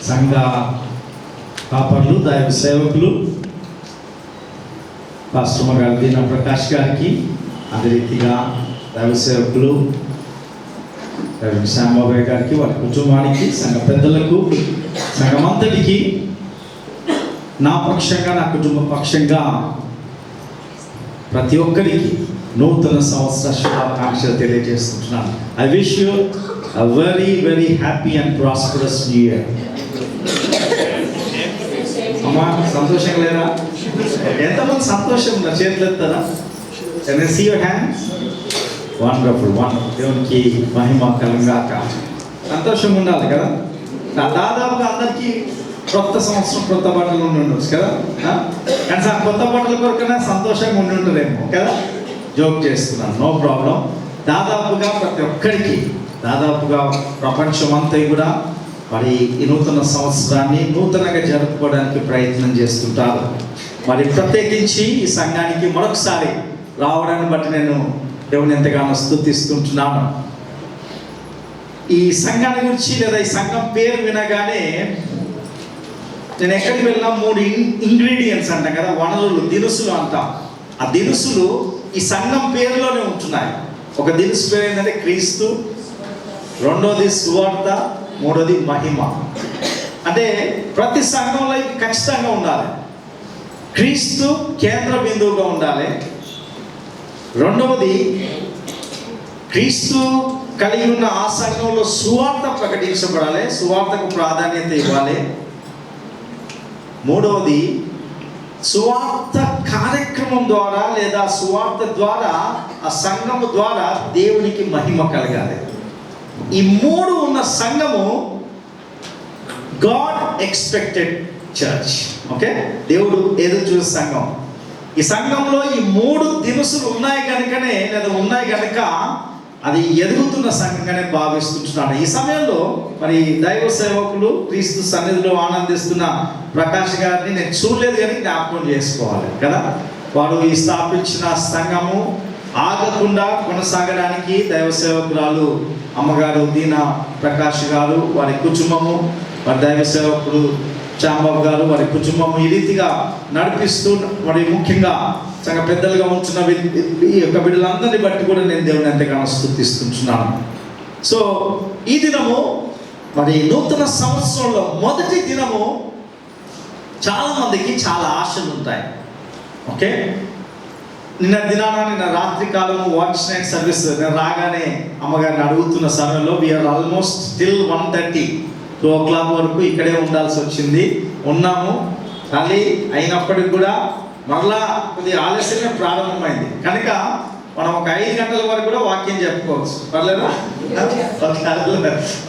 సంఘ కాపర్లు, దైవ సేవకులు, పాస్టర్ గారు దీన ప్రకాష్ గారికి, అదే రీతిగా దైవ సేవకులు శ్యామబాబు గారికి, వారి కుటుంబానికి, సంఘ పెద్దలకు, సంఘమంతటికి నా పక్షంగా, నా కుటుంబ పక్షంగా ప్రతి ఒక్కరికి నూతన సంవత్సర శుభాకాంక్షలు తెలియజేస్తున్నాను. I wish you a very very happy and prosperous new year. అమ్మా సంతోషంగా లేరా? ఎంతమంది సంతోషం ఉన్నారు? చేతులు ఎత్తారా? Can I see your hands? Wonderful, wonderful. దేవునికి మహిమ కలుగాక. సంతోషంగా ఉండాలి కదా. దాదాపుగా అందరికీ కొత్త సంవత్సరం కొత్త బట్టలు ఉండొచ్చు కదా. కానీ కొత్త బట్టల కొరకైనా సంతోషంగా ఉంటుందేమో కదా. జోక్ చేస్తున్నాను, నో ప్రాబ్లం. దాదాపుగా ప్రతి ఒక్కరికి, దాదాపుగా ప్రపంచం అంతా కూడా మరి ఈ నూతన సంవత్సరాన్ని నూతనంగా జరుపుకోవడానికి ప్రయత్నం చేస్తుంటారు. మరి ప్రత్యేకించి ఈ సంఘానికి మరొకసారి రావడాన్ని బట్టి నేను దేవుని ఎంతగానో స్తుతిస్తుంటున్నాను. ఈ సంఘాన్ని గురించి లేదా ఈ సంఘం పేరు వినగానే నేను ఎక్కడికి వెళ్ళినా 3 ఇంగ్రీడియంట్స్ అంటాం కదా, వనరులు, దినుసులు అంటాం. ఆ దినుసులు ఈ సంఘం పేరులోనే ఉంటున్నాయి. ఒక దినుసు పేరు ఏంటంటే క్రీస్తు, రెండోది సువార్త, మూడోది మహిమ. అంటే ప్రతి సంఘంలో ఖచ్చితంగా ఉండాలి. క్రీస్తు కేంద్ర బిందువుగా ఉండాలి. రెండవది క్రీస్తు కలిగి ఉన్న ఆ సంఘంలో సువార్త ప్రకటించబడాలి, సువార్తకు ప్రాధాన్యత ఇవ్వాలి. మూడవది సువార్త కార్యక్రమం ద్వారా లేదా సువార్త ద్వారా ఆ సంఘము ద్వారా దేవునికి మహిమ కలగాలి. ఈ 3 ఉన్న సంఘము గాడ్ ఎక్స్పెక్టెడ్ చర్చ్. ఓకే, దేవుడు ఎదురు చూసే సంఘం. ఈ సంఘంలో ఈ 3 దినుసులు ఉన్నాయి కనుకనే లేదా ఉన్నాయి కనుక అది ఎదుగుతున్న సంఘంగానే భావిస్తుంటున్నాను. ఈ సమయంలో మరి దైవ సేవకులు క్రీస్తు సన్నిధిలో ఆనందిస్తున్న ప్రకాష్ గారిని నేను చూడలేదు కానీ జ్ఞాపకం చేసుకోవాలి కదా. వారు ఈ స్థాపించిన సంఘము ఆగకుండా కొనసాగడానికి దైవ సేవకురాలు అమ్మగారు దీన ప్రకాష్ గారు, వారి కుటుంబము, వారి దైవ సేవకుడు శ్యామబాబు గారు, వారి కుటుంబము ఈ రీతిగా నడిపిస్తూ మరి ముఖ్యంగా సంఘ పెద్దలుగా ఉంటున్న ఈ యొక్క బిడ్డలందరినీ బట్టి కూడా నేను దేవుని ఎంతగానో స్తుతిస్తుంటున్నాను. సో ఈ దినము మరి నూతన సంవత్సరంలో మొదటి దినము చాలా మందికి చాలా ఆశలు ఉంటాయి. ఓకే, నిన్న రాత్రి కాలము వాచ్ నైట్ సర్వీస్ నేను రాగానే అమ్మగారిని అడుగుతున్న సమయంలో వీఆర్ ఆల్మోస్ట్ టిల్ 1:30, 2 o'clock వరకు ఇక్కడే ఉండాల్సి వచ్చింది. ఉన్నాము కానీ అయినప్పటికి కూడా మరలా కొద్దిగా ఆలస్యమే ప్రారంభమైంది కనుక మనం ఒక 5 గంటల వరకు కూడా వాక్యం చెప్పుకోవచ్చు. పర్లేదా?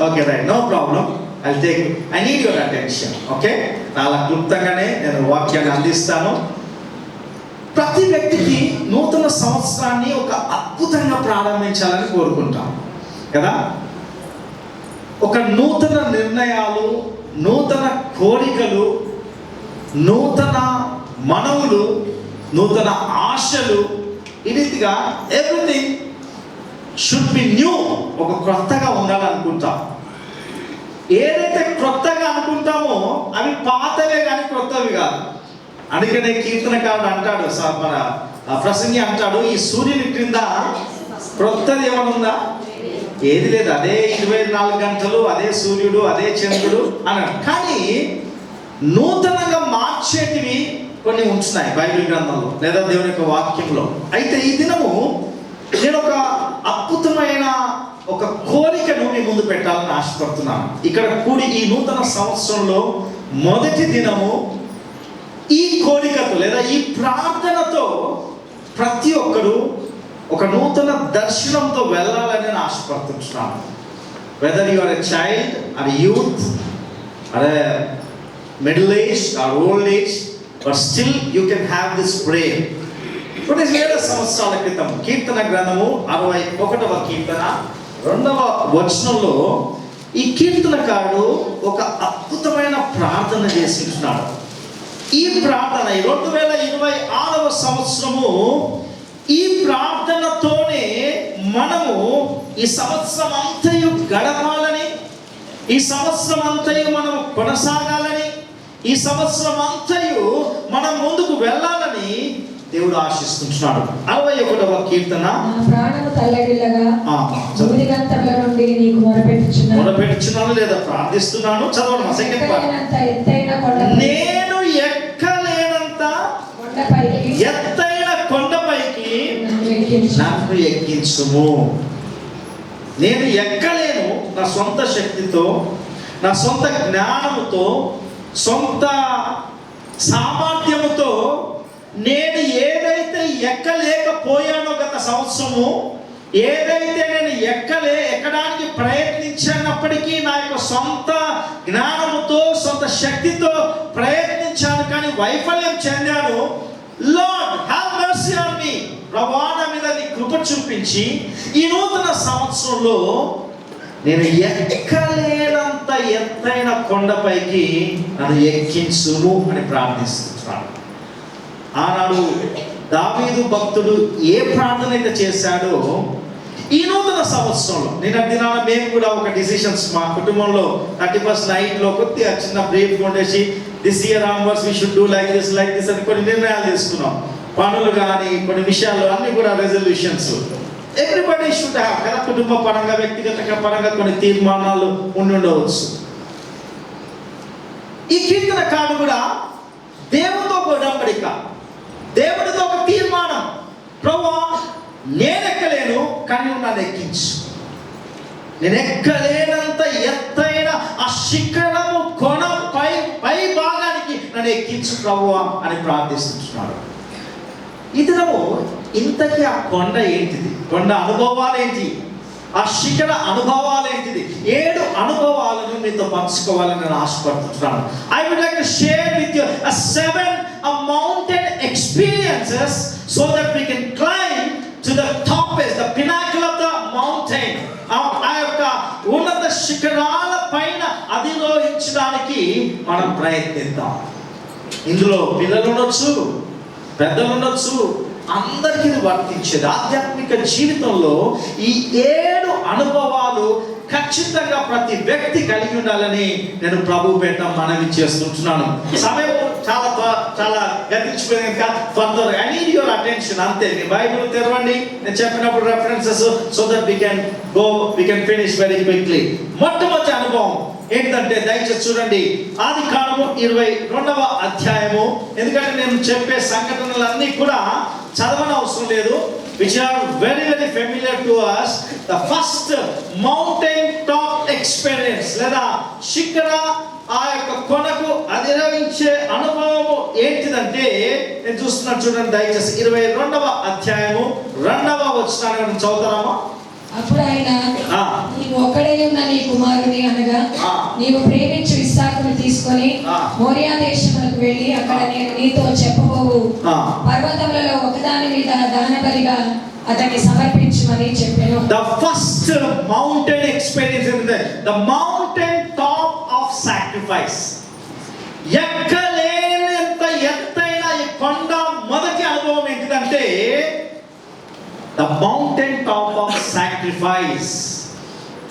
Okay, right, no problem. I need your attention. Okay, చాలా క్లుప్తంగానే నేను వాక్యాన్ని అందిస్తాను. ప్రతి వ్యక్తికి నూతన సంవత్సరాన్ని ఒక అద్భుతంగా ప్రారంభించాలని కోరుకుంటాం కదా. ఒక నూతన నిర్ణయాలు, నూతన కోరికలు, నూతన మనవులు, నూతన ఆశలు, ఈ రీతిగా ఎవ్రీథింగ్ షుడ్ బి న్యూ. ఒక క్రొత్తగా ఉండాలనుకుంటాం. ఏదైతే క్రొత్తగా అనుకుంటామో అవి పాతవే కానీ క్రొత్తవి కాదు. అందుకనే కీర్తనకారుడు అంటాడు, మన ప్రసంగి అంటాడు, ఈ సూర్యుని క్రింద క్రొత్తది ఏమైనా ఉందా? ఏది లేదు, అదే 24 గంటలు, అదే సూర్యుడు, అదే చంద్రుడు అన్నాడు. కానీ నూతనంగా మార్చేటివి కొన్ని ఉంటున్నాయి బైబిల్ గ్రంథంలో లేదా దేవుని యొక్క వాక్యంలో. అయితే ఈ దినము నేను ఒక అద్భుతమైన ఒక కోరికను మీ ముందు పెట్టాలని ఆశపడుతున్నాను. ఇక్కడ కూడి ఈ నూతన సంవత్సరంలో మొదటి దినము ఈ కోరికతో లేదా ఈ ప్రార్థనతో ప్రతి ఒక్కరు ఒక నూతన దర్శనంతో వెళ్ళాలని నేను ఆశపడుతున్నాను. Whether you are a child or youth or a middle age or old age, but still you can have this prayer. కొన్ని వేల సంవత్సరాల క్రితం కీర్తన గ్రంథము 61వ కీర్తన 2వ వచనంలో ఈ కీర్తనకారుడు ఒక అద్భుతమైన ప్రార్థన చేస్తున్నాడు. ఈ ప్రార్థన 2026వ సంవత్సరము ఈ ప్రార్థనతోనే మనము ఈ సంవత్సరం అంతయు గడపాలని ఈ సంవత్సరం అంతయు మనం కొనసాగాలని, ఈ సంవత్సరం అంతయు మనం ముందుకు వెళ్ళాలని దేవుడు ఆశిస్తున్నాడు. 61వ కీర్తన, ప్రాణము తల్లడిల్లగా భూదిగంతముల నుండి నీకు మొరపెట్టుచున్నాను లేదా ప్రార్థిస్తున్నాను. చదవండి సెకండ్ పార్ట్. నేను ఎక్కలేనంత ఎత్తైన కొండపైకి నన్ను ఎక్కించుము. నేను ఎక్కలేను నా సొంత శక్తితో, నా సొంత జ్ఞానముతో, సొంత సామర్థ్యముతో నేను ఏదైతే ఎక్కలేకపోయానో గత సంవత్సరము, ఏదైతే నేను ఎక్కడానికి ప్రయత్నించినప్పటికీ నా యొక్క సొంత జ్ఞానముతో, సొంత శక్తితో ప్రయత్నించాను కానీ వైఫల్యం చెందాను. Lord have mercy on me. ప్రభువా నా మీద నీ కృప చూపించి ఈ నూతన సంవత్సరంలో నేను ఎక్కలేనంత ఎత్తైన కొండపైకి నన్ను ఎక్కించుము అని ప్రార్థిస్తున్నాను. ఆనాడు దావీదు భక్తుడు ఏ ప్రార్థన అయితే చేశాడో ఈ నూతన సంవత్సరంలో, నేను దినాన మేము కూడా ఒక డిసిషన్స్ మా కుటుంబంలో 31st నైట్లో కొద్దిగా చిన్న బ్రీఫ్ ఉండేసి this year onwards we should do like this అని కొన్ని నిర్ణయాలు తీసుకున్నాం. పనులు కానీ కొన్ని విషయాలు అన్నీ కూడా రెజల్యూషన్స్ ఎవ్రీబడి షుడ్ హ్యావ్ కదా. కుటుంబ పరంగా, వ్యక్తిగత పరంగా కొన్ని తీర్మానాలు ఉండవచ్చు. ఈ కీర్తనకారుడు కూడా దేవునితో ఒక ఉడంబడిక, దేవునితో ఒక తీర్మానం. ప్రభువా నేను ఎక్కలేను కానీ నన్ను ఎక్కించు. నేను ఎక్కలేనంత ఎత్తైన ఆ శిఖరము కొన పై భాగానికి నన్ను ఎక్కించు ప్రభువా అని ప్రార్థిస్తున్నాడు. ఈ దినము ఇంతకీ ఆ కొండ ఏంటిది? కొండ అనుభవాలు ఏంటి? ఆ శిఖర అనుభవాలు ఏంటిది? 7 అనుభవాలను మీతో పంచుకోవాలని నేను ఆశపడుతున్నాను. I would like to share with you a 7 mountain experiences so that we can climb to the top, the pinnacle of the mountain. ఆ యొక్క ఉన్నత శిఖరాల పైన అధిరోహించడానికి మనం ప్రయత్నిద్దాం. ఇందులో పిల్లలు ఉండొచ్చు, పెద్దలు ఉండొచ్చు, అందరికీ వర్తించేది. ఆధ్యాత్మిక జీవితంలో ఈ 7 అనుభవాలు ఖచ్చితంగా ప్రతి వ్యక్తి కలిగి ఉండాలని నేను ప్రభు పేట మనవి చేస్తుంటున్నాను. సమయం చాలా గతించిపోయింది కనుక త్వరగా ఐ నీడ్ యువర్ అటెన్షన్. అంతే, మీ బైబిల్ తెరవండి, నేను చెప్పినప్పుడు references so that we can finish very quickly. మొట్టమొదటి అనుభవం ఏంటంటే దయచేసి చూడండి, ఆదికాండము 22వ అధ్యాయము. ఎందుకంటే నేను చెప్పే సంఘటనలన్నీ కూడా చదవనవసరం లేదు, which are very very familiar to us. The first mountain top experience లేదా శిఖర ఆ యొక్క కొనకు అధిరోహించే అనుభవము ఏంటిదంటే నేను చూస్తున్నాను. చూడండి దయచేసి 22వ అధ్యాయము 2వ వచనాన్ని చదువుతామా? అప్పుడు ఆయన, నీవు ఒక్కడే ఉన్న నీ కుమారుని అనగా నీవు ప్రేమించు ఇస్సాకును తీసుకొని మోరియా దేశములకు వెళ్ళి అక్కడ నేను నీతో చెప్పబోవు పర్వతములలో ఒకదాని మీద దహనబలిగా అతన్ని సమర్పించమని చెప్పాను. The first mountain experience is the mountain top of sacrifice. ఎక్కలేనంత ఎత్తైన ఈ కొండ మొదటి అనుభవం ఏంటిదంటే the mountain top of sacrifice.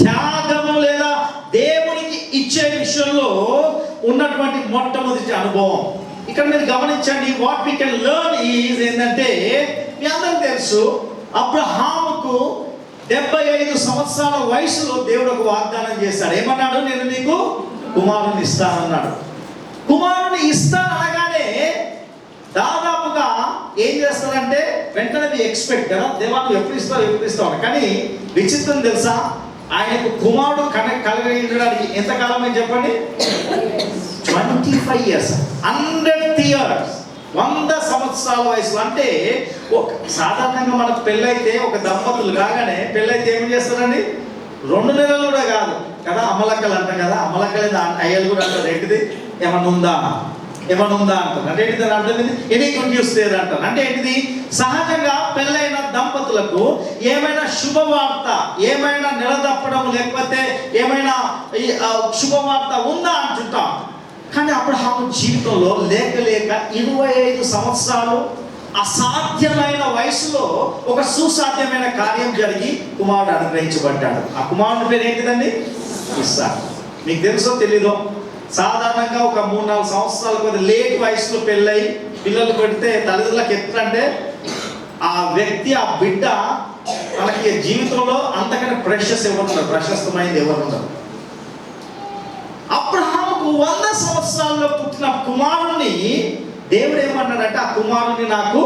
త్యాగము లేదా దేవునికి ఇచ్చే విషయంలో ఉన్నటువంటి మొట్టమొదటి అనుభవం. ఇక్కడ మీరు గమనించండి, what we can learn is ఏంటంటే, మీ అందరికీ తెలుసు అబ్రహాముకు 75 సంవత్సరాల వయసులో దేవుడు ఒక వాగ్దానం చేశాడు. ఏమన్నాడు? నేను నీకు కుమారుని ఇస్తానన్నాడు. కుమారుని ఇస్తాననగానే దాదాపుగా ఏం చేస్తారంటే వెంటనే ఎక్స్పెక్ట్ కదా, దేవా నువ్వు ఎప్పుడు ఇస్తావు. కానీ విచిత్రం తెలుసా, ఆయనకు కుమారుడు కలిగించడానికి ఎంతకాలం అని చెప్పండి? 25 years, 100 years, 100 సంవత్సరాల వయసు. అంటే సాధారణంగా మనకు పెళ్ళైతే ఒక దంపతులు కాగానే పెళ్ళైతే ఏం చేస్తారండి? 2 నెలలు కూడా కాదు కదా, అమలక్కలు అంటాం కదా, అమలక్కలు అయ్యలు కూడా అంటారు. ఏంటిది? ఏమన్నా ఉందా అంటారు. అంటే ఏంటి దాని అర్థం? ఎనీ గుడ్ న్యూస్ లేదు అంటారు. అంటే ఏంటిది? సహజంగా పెళ్ళైన దంపతులకు ఏమైనా శుభవార్త, ఏమైనా నిలదప్పడం, లేకపోతే ఏమైనా శుభవార్త ఉందా అంటుంటాం. కానీ అబ్రహాము జీవితంలో లేక 25 సంవత్సరాలు అసాధ్యమైన వయసులో ఒక సుసాధ్యమైన కార్యం జరిగి కుమారుడు అనుగ్రహించబడ్డాడు. ఆ కుమారుడి పేరు ఏంటిదండి? ఇస్సాకు. మీకు తెలుసో తెలీదో, సాధారణంగా ఒక 3-4 సంవత్సరాల కొద్ది లేట్ వయసులో పెళ్ళై పిల్లలు పెడితే తల్లిదండ్రులకు ఎట్లంటే ఆ వ్యక్తి, ఆ బిడ్డ మనకి జీవితంలో అంతకన్నా ప్రెషస్ ఎవరు ఉండరు, ప్రశస్తమైంది ఎవరు ఉండరు. అబ్రహాముకు 100 సంవత్సరాల్లో పుట్టిన కుమారుని దేవుడు ఏమన్నాడంటే, ఆ కుమారుని నాకు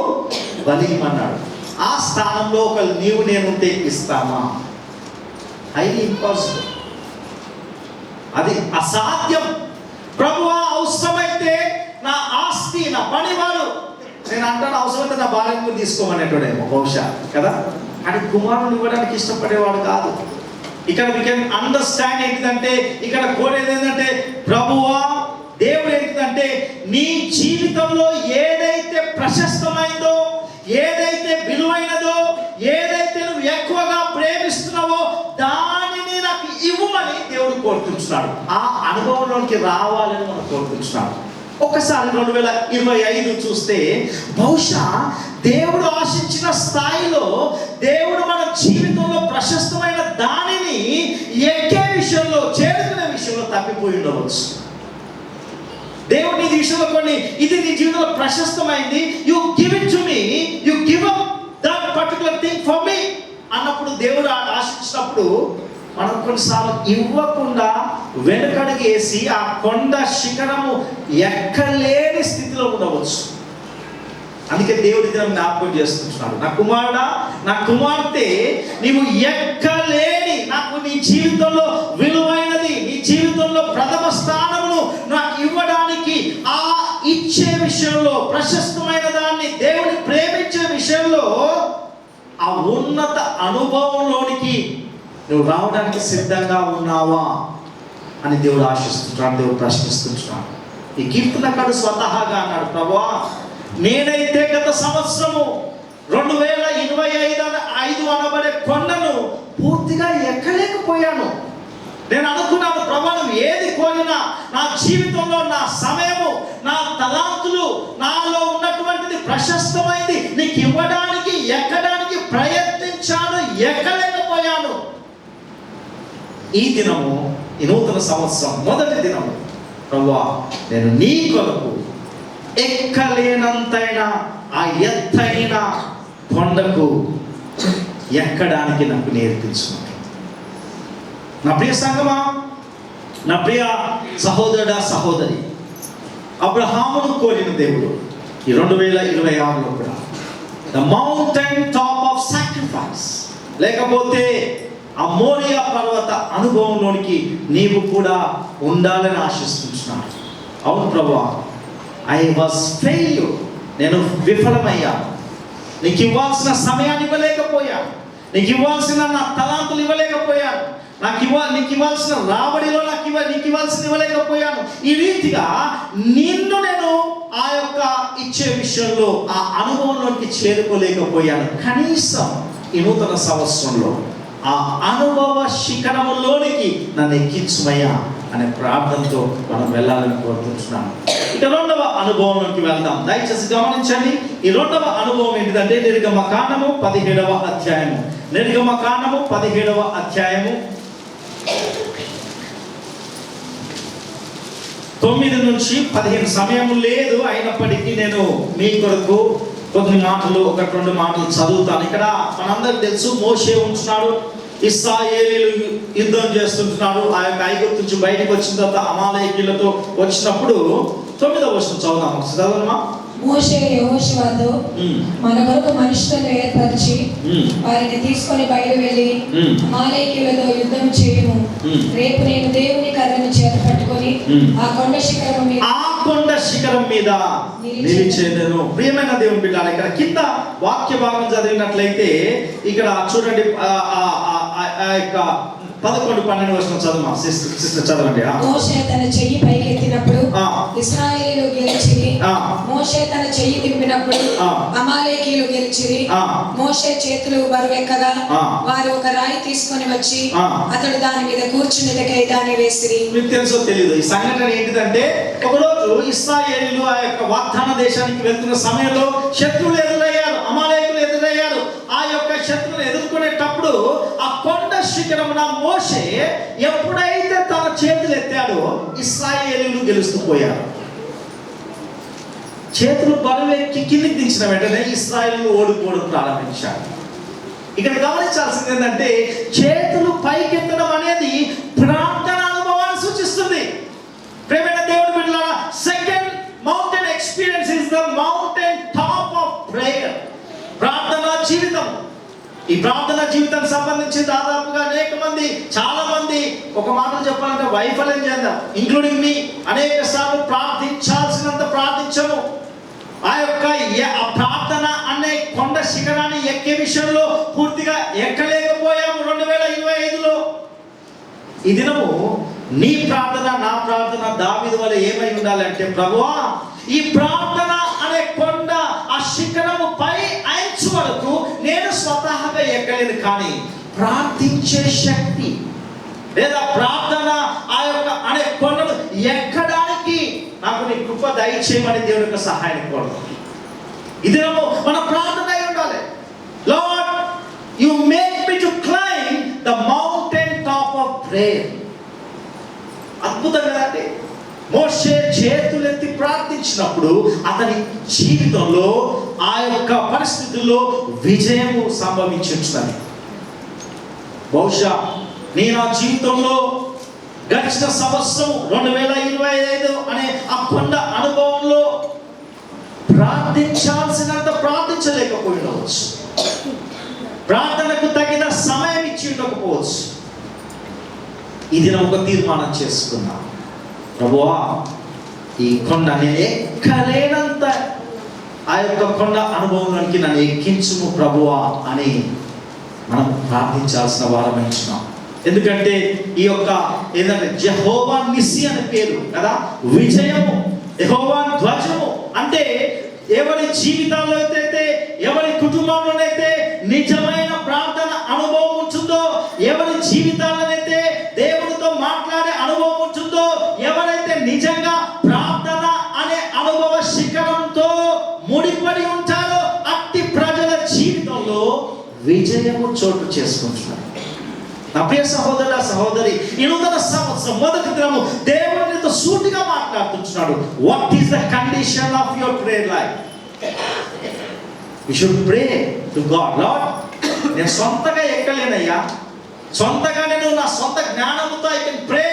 బలిమన్నాడు. ఆ స్థానంలో ఒక నీవు నేనుంటే ఇస్తామా? హైలీ ఇంపాసిబుల్, అది అసాధ్యం. ప్రభువా అవసరమైతే నా ఆస్తి, నా పనివారు, నేను అంటాను అవసరమైతే నా భార్యను తీసుకోమనేటోడేమో బహుశా కదా, కానీ కుమారుని ఇవ్వడానికి ఇష్టపడేవాడు కాదు. ఇక్కడ వీ కెన్ అండర్స్టాండ్ ఏంటంటే, ఇక్కడ కోరేది ఏంటంటే, ప్రభువా దేవుడు ఏంటంటే నీ జీవితంలో ఏదైతే ప్రశస్తమైందో, ఏదైతే విలువైనదో, ఏదైతే నువ్వు ఎక్కువగా ప్రేమిస్తున్నావో దానిని నాకు ఇవ్వమని దేవుడు కోరుతున్నాడు. ఆ అనుభవంలోకి రావాలని మనం కోరుతున్నాడు. ఒకసారి 2025 చూస్తే బహుశా దేవుడు ఆశించిన స్థాయిలో దేవుడు మన జీవితంలో ప్రశస్తమైన దానిని ఎక్కే విషయంలో, చేరుకునే విషయంలో తప్పిపోయి ఉండవచ్చు. దేవుడు నీ విషయంలో కొన్ని, ఇది నీ జీవితంలో ప్రశస్తమైంది, you give it to me, you give up that particular thing for me అన్నప్పుడు, దేవుడు ఆశించినప్పుడు మనం కొన్నిసార్లు ఇవ్వకుండా వెనుకడుగు వేసి ఆ కొండ శిఖరము ఎక్కలేని స్థితిలో ఉండవచ్చు. అందుకే దేవుడి దినం జ్ఞాపకం చేస్తున్నాడు, నా కుమారుడా, నా కుమార్తె, నీవు ఎక్కలేని, నాకు నీ జీవితంలో విలువైనది, నీ జీవితంలో ప్రథమ స్థానమును నాకు ఇవ్వడానికి, ఆ ఇచ్చే విషయంలో, ప్రశస్తమైన దాన్ని దేవుని ప్రేమించే విషయంలో, ఆ ఉన్నత అనుభవంలోనికి నువ్వు రావడానికి సిద్ధంగా ఉన్నావా అని దేవుడు ఆశిస్తున్నాడు, దేవుడు ప్రశ్నిస్తున్నాడు. ఈ కీర్తనకారుడు స్వతహాగా అన్నాడు, ప్రభువా నేనైతే గత సంవత్సరము 2025 అనబడే కొండను పూర్తిగా ఎక్కలేకపోయాను. నేను అనుకున్నాను, ప్రభువా నువ్వు ఏది కోరినా, నా జీవితంలో నా సమయము, నా తలాంతులు, నాలో ఉన్నటువంటిది ప్రశస్తమైంది నీకు ఇవ్వడానికి, ఎక్కడానికి ప్రయత్నించాను, ఎక్కలేకపోయాను. ఈ దినము, ఈ నూతన సంవత్సరం మొదటి దినము, ప్రభువా నేను నీ కొరకు ఎక్కలేనంతైన ఆ ఎత్తైన కొండకు ఎక్కడానికి నాకు నేర్పించు. నా ప్రియ సంగమా, నా ప్రియ సహోదరుడా, సహోదరి, అబ్రహామును కోరిన దేవుడు ఈ 2026లో కూడా the mountain top of sacrifice, లేకపోతే ఆ మోరియా పర్వత అనుభవంలోనికి నీవు కూడా ఉండాలని ఆశిస్తున్నాను. అవును ప్రభువా, ఐ వాజ్ ఫెయిల్యూర్, నేను విఫలమయ్యాను, నీకు ఇవ్వాల్సిన సమయాన్ని ఇవ్వలేకపోయాను, నీకు ఇవ్వాల్సిన నా తలాంతులు ఇవ్వలేకపోయాను, నీకు ఇవ్వాల్సిన రాబడిలో నీకు ఇవ్వాల్సిన ఇవ్వలేకపోయాను. ఈ రీతిగా నిన్ను నేను ఆ యొక్క ఇచ్చే విషయంలో, ఆ అనుభవంలోకి చేరుకోలేకపోయాను. కనీసం ఈ నూతన సంవత్సరంలో ఆ అనుభవ శిఖరములోనికి నన్ను ఎక్కించుమయ్యా అనే ప్రార్థనతో మనం వెళ్ళాలని కోరుతున్నాను. ఇక 2వ అనుభవంలోకి వెళ్దాం. దయచేసి గమనించండి, ఈ 2వ అనుభవం ఏంటిదంటే నిర్గమకాండము 17వ అధ్యాయము. నిర్గమకాండము 17వ అధ్యాయము 9 నుంచి 15. సమయం లేదు, అయినప్పటికీ నేను మీ కొరకు కొన్ని మాటలు, 1-2 మాటలు చదువుతాను. ఇక్కడ మనందరికి తెలుసు, మోషే ఉంటున్నాడు, ఇశ్రాయేలీయులు యుద్ధం చేస్తుంటున్నారు. ఆ యొక్క ఐగుప్తు నుంచి బయటకు వచ్చిన తర్వాత అమాలేకీయులతో వచ్చినప్పుడు 9వ వచనం చదువుదాం. చదవమ్మా. మోషే యెహోషువతో మన కొరకు మనుషులను ఏర్పరిచి వారిని తీసుకొని బయలు వెళ్ళి అమాలేకీయులతో యుద్ధం చేయము. రేపు నేను దేవుని కర్రను చేత పట్టుకొని ఆ కొండ శిఖరం మీద నిలిచేదను. ప్రియమైన దేవుని బిడ్డలారా, ఇక్కడ కింద వాక్య భాగం చదివినట్లయితే ఇక్కడ చూడండి, ఆ యొక్క 11-12 వచనం చదువు సిస్టర్, చదవండి. మోషే తన చెయ్యి పైకెత్తినప్పుడు ఇశ్రాయేలీయులు గెలిచిరి. మోషే తన చెయ్యి తిప్పినప్పుడు అమాలేకీయులు గెలిచిరి. మోషే చేతులు బరువెక్కగా వారు ఒక రాయి తీసుకొని వచ్చి అతడు దాని మీద కూర్చునిటకై దాన్ని వేసిరి. మీకు తెలుసో తెలీదు, ఈ సంఘటన ఏంటిదంటే, ఒకరోజు ఇశ్రాయేలీయులు ఆ యొక్క వాగ్దాన దేశానికి వెళ్తున్న సమయంలో శత్రువులు ఎదురయ్యారు, అమాలేకీయులు ఎదురయ్యారు. ఆ యొక్క శత్రువులు ఎదుర్కొనేటప్పుడు ఆ కొండ శిఖరమున మోషే ఎప్పుడైతే తన చేతులు ఎత్తాడో ఇశ్రాయేలీయులు గెలుస్తూ పోయారు. చేతులు బరువెక్కి కిందికి దించిన వెంటనే ఇశ్రాయేలీయులు ఓడిపోవడం ప్రారంభించారు. ఇక్కడ గమనించాల్సింది ఏంటంటే చేతులు పైకెత్తడం అనేది ప్రార్థన అనుభవాన్ని సూచిస్తుంది. ప్రియమైన దేవుని బిడ్డలారా, second mountain experience is the mountain top of prayer. ప్రార్థనా జీవితం. ఈ ప్రార్థనా జీవితానికి సంబంధించి దాదాపుగా అనేక మంది, చాలా మంది ఒక మాటలు చెప్పాలంటే వైఫల్యం చెందాం, ఇంక్లూడింగ్ మీ. అనేక సార్లు ప్రార్థించాల్సినంత ప్రార్థించము. ఆ ప్రార్థన అనే కొండ శిఖరాన్ని ఎక్కే విషయంలో పూర్తిగా ఎక్కలేకపోయాము 2025లో. ఈ దినము నీ ప్రార్థన, నా ప్రార్థన దావీదు వల్ల ఏమై ఉండాలంటే, ప్రభువా ఈ ప్రార్థన అనే కొండ ఆ శిఖరము పై అంచు వరకు నేను స్వతహాగా ఎక్కలేను, కానీ ప్రార్థించే శక్తి లేదా ప్రార్థన ఆ యొక్క అనే కొండను ఎక్కడానికి నాకు నీ కృప దయచేయమని దేవుని యొక్క సహాయం కోరుతాం. ఇది మన ప్రార్థన అయి ఉండాలి. Lord, you make me to claim the mountain top of prayer. అద్భుతం కదండి. మోషే చేతులెత్తి ప్రార్థించినప్పుడు అతని జీవితంలో ఆ యొక్క పరిస్థితుల్లో విజయము సంభవించుంటుంది. బహుశా నేను ఆ జీవితంలో గడిచిన సంవత్సరం 2025 అనే ఆ కొండ అనుభవంలో ప్రార్థించాల్సినంత ప్రార్థించలేకపోయినవచ్చు, ప్రార్థనకు తగిన సమయం ఇచ్చి ఉండకపోవచ్చు. ఇది ఒక తీర్మానం చేసుకున్నా, ప్రభువా ఈ కొండ నేను ఎక్కలేనంత ఆ యొక్క కొండ అనుభవంలోనికి నన్ను ఎక్కించుము ప్రభువా అని మనం ప్రార్థించాల్సిన వారమైంచున్నాం. ఎందుకంటే ఈ యొక్క ఏంటంటే యెహోవా నిస్సి అనే పేరు కదా, విజయము, యెహోవా ధ్వజము. అంటే ఎవరి జీవితాల్లో అయితే, ఎవరి కుటుంబంలోనైతే నిజమైన ప్రార్థన అనుభవం ఉంటుందో, ఎవరి జీవితాల్లోనైతే దేవునితో మాట్లాడే అనుభవం ఉంటుందో, ఎవరైతే నిజంగా ప్రార్థన అనే అనుభవ శిఖరంతో ముడిపడి ఉంటారో అట్టి ప్రజల జీవితంలో విజయము చోటు చేసుకుంటున్నారు. నా ప్రియ సహోదరుల సహోదరి, ఈ నూతన సంవత్సరం మొదటి దినము దేవుడు నీతో సూటిగా మాట్లాడుతున్నాడు. What is the condition of your prayer life? You should pray to God. Lord, నేను సొంతగా ఎక్కలేనయ్యా, సొంతగా నేను నా సొంత జ్ఞానముతో I can pray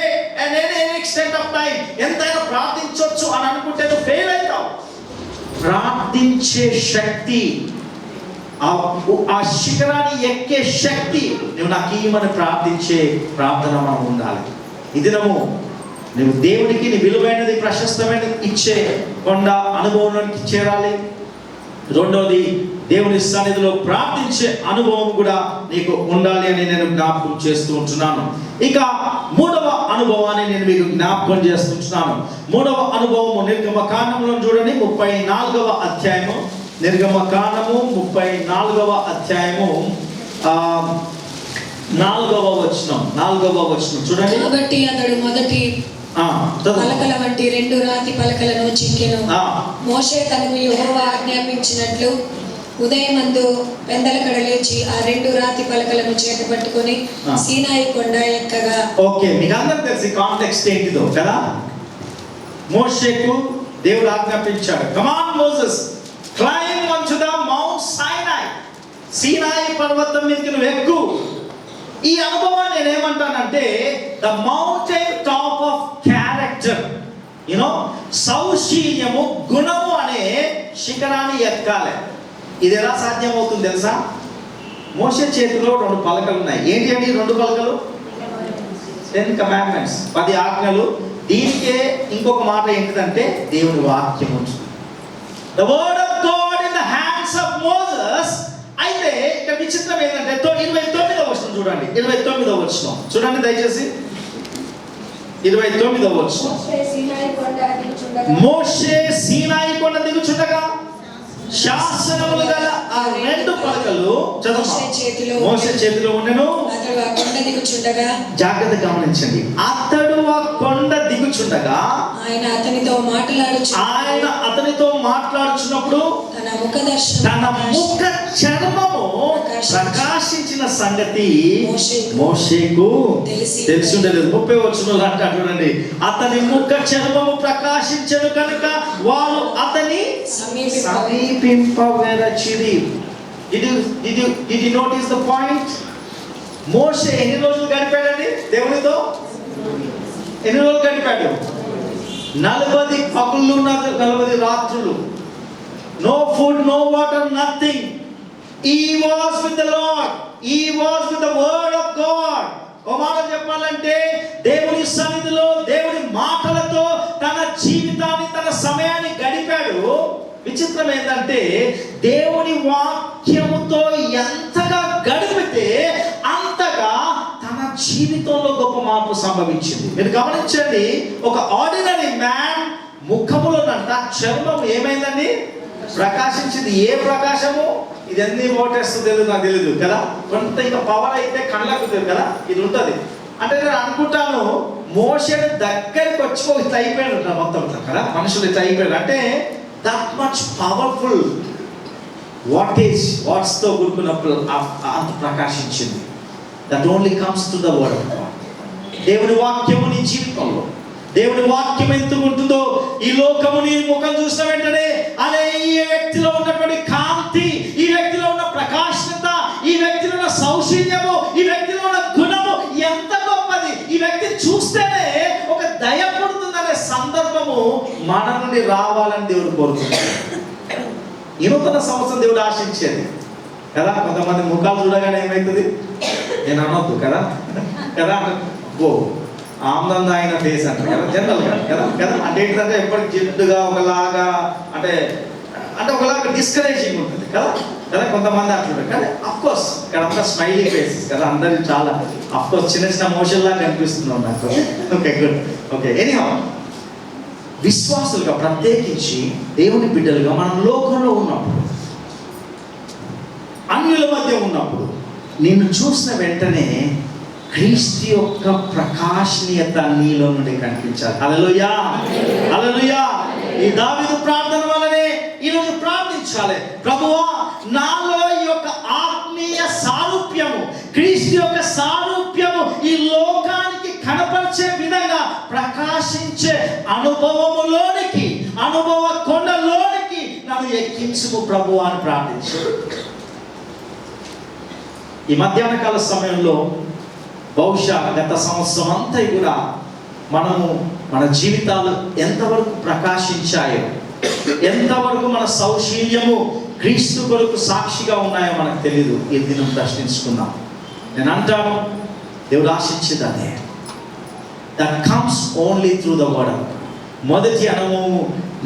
and any extent of time ఎంతైనా ప్రార్థించవచ్చు అని అనుకుంటే నువ్వు ఫెయిల్ అవుతావు. ప్రార్థించే శక్తి, ఆ శిఖరాన్ని ఎక్కే శక్తి నువ్వు నాకు ఇవ్వమని ప్రార్థించే ప్రార్థన మనం ఉండాలి. ఈ దినము నువ్వు దేవుడికి నీ విలువైనది, ప్రశస్తమైనది ఇచ్చే కొండ అనుభవంలోకి చేరాలి. రెండవది, దేవుని సన్నిధిలో ప్రార్థించే అనుభవం కూడా నీకు ఉండాలి అని నేను జ్ఞాపకం చేస్తూ ఉంటున్నాను. ఇక మూడవ అనుభవాన్ని నేను మీకు జ్ఞాపకం చేస్తుంటున్నాను. మూడవ అనుభవము నిర్గమకాండంలో చూడండి, 34వ అధ్యాయము. నిర్గమకాండము 34వ అధ్యాయము 4వ వచనం చూడండి. కాబట్టి అతడు మొదటి పలకల వంటి 2 రాతి పలకలను చెక్కెను. మోషే తనకు యెహోవా ఆజ్ఞాపించినట్లు ఉదయమందు పెందలకడ లేచి ఆ 2 రాతి పలకలను చేత పట్టుకొని సీనాయి కొండ ఎక్కగా. ఓకే, మీకు అందరికి తెలిసి కాంటెక్స్ట్ ఏంటిదో కదా. మోషేకు దేవుడు ఆజ్ఞాపించాడు, come on Moses, climb on to the mount Sinai. Sinai పర్వతం మీదకి నువ్వు ఎక్కు. ఈ అనుభవాన్ని నేను ఏమంటానంటే the mountain top of character, you know, సౌశీల్యము, గుణము అనే శిఖరాన్ని ఎక్కాలి. ఇది ఎలా సాధ్యమవుతుంది తెలుసా? మోషే చేతిలో 2 పలకలు ఉన్నాయి. ఏంటి అండి 2 పలకలు? 10 కమాండ్మెంట్స్, 10 ఆజ్ఞలు. దీనికే ఇంకొక మాట ఏంటిదంటే దేవుని వాక్యం ఉంటుంది. The word of God in the hands of Moses. అయితే ఇక్కడ విచిత్రం ఏంటంటే 29వ వచనం చూడండి. 29వ వచనం చూడండి దయచేసి. 29వ వచనం. మోషే సీనాయి కొండ దిగుచుండగా శాసనములు గల ఆ 2 పలకలు మోషే చేతిలో ఉండెను. అతడు ఆ కొండ దిగుచుండగా, జాగ్రత్తగా గమనించండి, అతడు యెహోవా కొండ దిగుచుండగా ఆయన అతనితో మాట్లాడుచున్నప్పుడు తన ముఖ చర్మము ప్రకాశించిన సంగతి మోషేకు తెలిసిండలేదు. 30 వచనంలో అంటాడు చూడండి, అతని ముఖ చర్మము ప్రకాశించను కనుక వారు అతని సమీపింపవెరచిరి. Did you notice the point? మోషే ఎన్ని రోజులు గడిపాడండి దేవునితో? ఎన్ని రోజులు గడిపాడు? 40 పగళ్ళు 40 రాత్రులు. No food, no water, nothing. He was with the Lord. He was with the word of God. ఓ మాట చెప్పాలంటే దేవుని సన్నిధిలో దేవుని మాటలతో తన జీవితాన్ని తన సమయాన్ని గడిపాడు. విచిత్రం ఏంటంటే దేవుని వాక్యముతో ఎంతగా గడిపితే అంతగా తన జీవితంలో గొప్ప మార్పు సంభవించింది. మీరు గమనించండి, ఒక ఆర్డినరీ మ్యాన్ ముఖములోనంట చర్మం ఏమైందండి? ప్రకాశించింది. ఏ ప్రకాశము? ఇది ఎన్ని ఓటేస్తూ తెలియదు, నాకు తెలియదు కదా. కొంత ఇంకా పవర్ అయితే కళ్ళకు తెలియదు కదా, ఇది ఉంటుంది. అంటే నేను అనుకుంటాను మోషేను దగ్గరికి వచ్చి ఇట్లా అయిపోయాడు మొత్తం కదా, మనుషులు ఇట్లా అయిపోయాడు అంటే that much powerful వాట్స్ తో కూడుకున్నప్పుడు అంత ప్రకాశించింది. That only comes to the word of God. దేవుని వాక్యము నీ జీవితంలో, దేవుని వాక్యం ఎంత ఉంటుందో ఈ లోకము నీ ముఖం చూసిన వెంటనే అదే ఈ వ్యక్తిలో ఉన్నటువంటి కాంతి, ఈ వ్యక్తిలో ఉన్న ప్రకాశత, ఈ వ్యక్తిలో ఉన్న సౌశీల్యము, ఈ వ్యక్తిలో ఉన్న గుణము ఎంత గొప్పది, ఈ వ్యక్తి చూస్తేనే ఒక దయ పుడుతుందనే సందర్భము మన నుండి రావాలని దేవుడు కోరుతున్నాడు. ఈ నూతన సంవత్సరం దేవుడు ఆశించేది కదా. కొంతమంది ముఖాలు చూడగానే ఏమవుతుంది, నేను అనొద్దు కదా కదా, ఓ ఆమ్దంగా ఆయన ఫేస్ అంటారు కదా జనరల్గా కదా కదా. అంటే ఏంటంటే ఎప్పటికి జిడ్డుగా ఒకలాగా అంటే ఒకలాగా డిస్కరేజింగ్ ఉంటుంది కదా కదా. కొంతమంది అంటుంటారు కానీ అఫ్కోర్స్ ఇక్కడ అంతా స్మైలీ ఫేసెస్ కదా, అందరికి చాలా అఫ్కోర్స్ చిన్న చిన్న మోషన్ లాగా కనిపిస్తున్నాం నాకు. Okay good. ఓకే ఎనీహౌ, విశ్వాసులుగా ప్రత్యేకించి దేవుని బిడ్డలుగా మనం లోకంలో ఉన్నప్పుడు, అన్యుల మధ్య ఉన్నప్పుడు నిన్ను చూసిన వెంటనే క్రీస్తు యొక్క ప్రకాశనీయత నీలో నుండి కనిపించాలి. హల్లెలూయా హల్లెలూయా. ఈ దావీదు ప్రార్థన వల్లనే ఈరోజు ప్రార్థించాలి, ప్రభువా నాలో ఈ యొక్క ఆత్మీయ సారూప్యము, క్రీస్తు యొక్క సారూప్యము ఈ లోకానికి కనపరిచే విధంగా ప్రకాశించే అనుభవములోనికి, అనుభవ కొండలోనికి నన్ను ఎక్కించుము ప్రభువా అని ప్రార్థించు. ఈ మధ్యాహ్న కాల సమయంలో బహుశా గత సంవత్సరం అంతా కూడా మనము మన జీవితాలు ఎంతవరకు ప్రకాశించాయో, ఎంతవరకు మన సౌశీల్యము క్రీస్తు కొరకు సాక్షిగా ఉన్నాయో మనకు తెలియదు. ఈ దినం ప్రశ్నించుకుందాం. నేను అంటాను దేవుడు ఆశించేదాన్ని that comes only through the word. మొదటి అనుభవము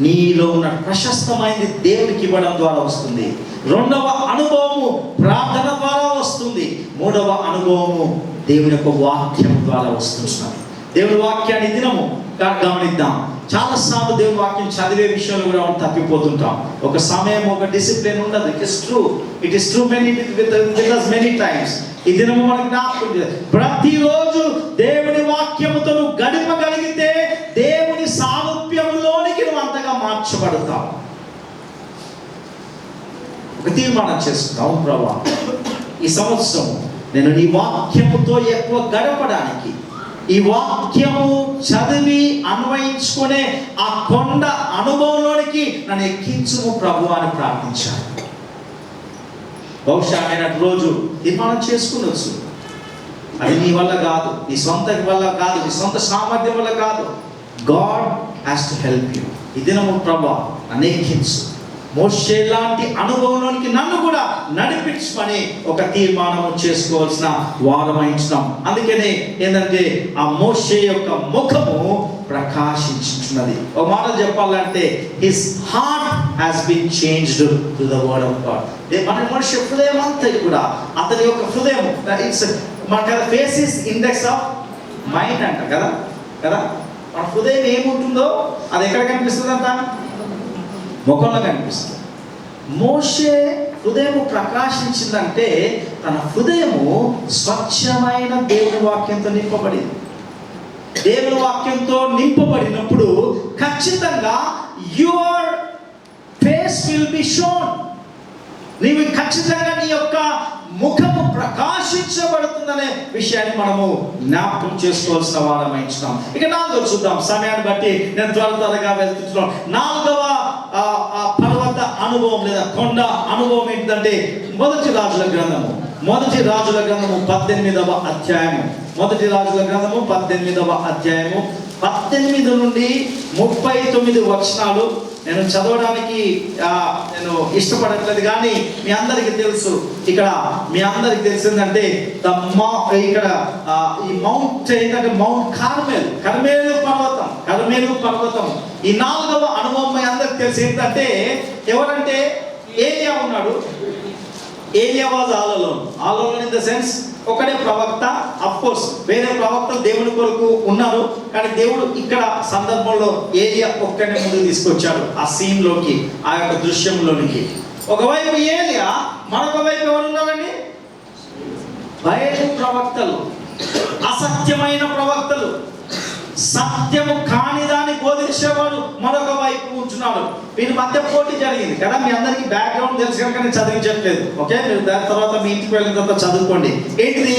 నీలో ఉన్న ప్రశస్తమైనది దేవునికి ఇవ్వడం ద్వారా వస్తుంది. రెండవ అనుభవము ప్రార్థన ద్వారా వస్తుంది. మూడవ అనుభవము దేవుని యొక్క వాక్యం ద్వారా వస్తున్నది. దేవుని వాక్యాన్ని దినము గమనిద్దాం. చాలాసార్లు దేవుని వాక్యం చదివే విషయంలో కూడా మనం తప్పిపోతుంటాం. ఒక సమయం, ఒక డిసిప్లిన్ ఉండదు. It is true many times. ఈ దినము మనకు జ్ఞాపకం చేయాలి, ప్రతిరోజు దేవుని వాక్యముతో నువ్వు గడపగలిగితే దేవుని సారూప్యములోనికి నువ్వు అంతగా మార్చబడతావు. ఒక తీర్మానం చేసుకుంటావు, ప్రభువా ఈ సంవత్సరం నేను నీ వాక్యముతో ఎక్కువ గడపడానికి, ఈ వాక్యము చదివి అన్వయించుకునే ఆ కొండ అనుభవంలోనికి నన్ను ఎక్కించుము ప్రభువా అని ప్రార్థించాను. బహుశా ఆయన రోజు తీర్మానం చేసుకునొచ్చు. అది నీ వల్ల కాదు, నీ సొంత వల్ల కాదు, నీ సొంత సామర్థ్యం వల్ల కాదు. God has to help you. ఈ దినము ప్రభువా నన్ను ఎక్కించు, మోషే లాంటి అనుభవంలోనికి నన్ను కూడా నడిపించమని ఒక తీర్మానం చేసుకోవాల్సిన వారమైంటున్నాం. అందుకనే ఏంటంటే ఆ మోషే యొక్క ముఖము ప్రకాశించుతున్నది. ఒక మాట చెప్పాలంటే his heart has been changed to the word of God. మన మనిషి హృదయం అంతా కూడా అతని యొక్క హృదయం, ఇట్స్ మన face is index of mind అంట కదా కదా. మన హృదయం ఏముంటుందో అది ఎక్కడ కనిపిస్తుంది అంట? ముఖంలో కనిపిస్తుంది. మోషే హృదయము ప్రకాశించిందంటే తన హృదయము స్వచ్ఛమైన దేవుని వాక్యంతో నింపబడింది. దేవుని వాక్యంతో నింపబడినప్పుడు ఖచ్చితంగా your face will be shown. నీవు ఖచ్చితంగా నీ యొక్క ముఖము ప్రకాశించబడుతుందనే విషయాన్ని మనము జ్ఞాపకం చేసుకోవాల్సిన వారమైంచున్నాం. ఇక 4వ చూద్దాం, సమయాన్ని బట్టి నేను త్వరగా వెళ్తున్నాను. 4వ పర్వత అనుభవం లేదా కొండ అనుభవం ఏంటంటే మొదటి రాజుల గ్రంథము 18వ అధ్యాయము. మొదటి రాజుల గ్రంథము 18వ అధ్యాయము 18 నుండి 39 వచనాలు నేను చదవడానికి నేను ఇష్టపడట్లేదు, కానీ మీ అందరికీ తెలుసు, ఇక్కడ మీ అందరికి తెలిసిందంటే ఇక్కడ ఈ మౌంట్ ఏంటంటే మౌంట్ కర్మేలు పర్వతం. ఈ 4వ అనుభవం మీ అందరికి తెలిసి ఏంటంటే ఎవరంటే ఏలియా ఉన్నాడు. ఏలియా was all alone in the sense ఒకడే ప్రవక్త. అఫ్ కోర్స్ వేరే ప్రవక్తలు దేవుని కొరకు ఉన్నారు, కానీ దేవుడు ఇక్కడ సందర్భంలో ఏలియా ఒక్కడే ముందుకు తీసుకొచ్చాడు ఆ సీన్ లోకి, ఆ యొక్క దృశ్యంలోనికి. ఒకవైపు ఏలియా, మరొక వైపు ఎవరు ఉన్నారండి? బయలు ప్రవక్తలు, అసత్యమైన ప్రవక్తలు, సత్యము కాని దాన్ని బోధించేవాడు మరొక వైపు ఉంటున్నాడు. వీరి మధ్య పోటీ జరిగింది కదా. మీ అందరికీ బ్యాక్గ్రౌండ్ తెలుసు కనుక నేను చదివించట్లేదు, ఓకే? మీరు దాని తర్వాత మీ ఇంటికి వెళ్ళిన తర్వాత చదువుకోండి. ఏంటిది?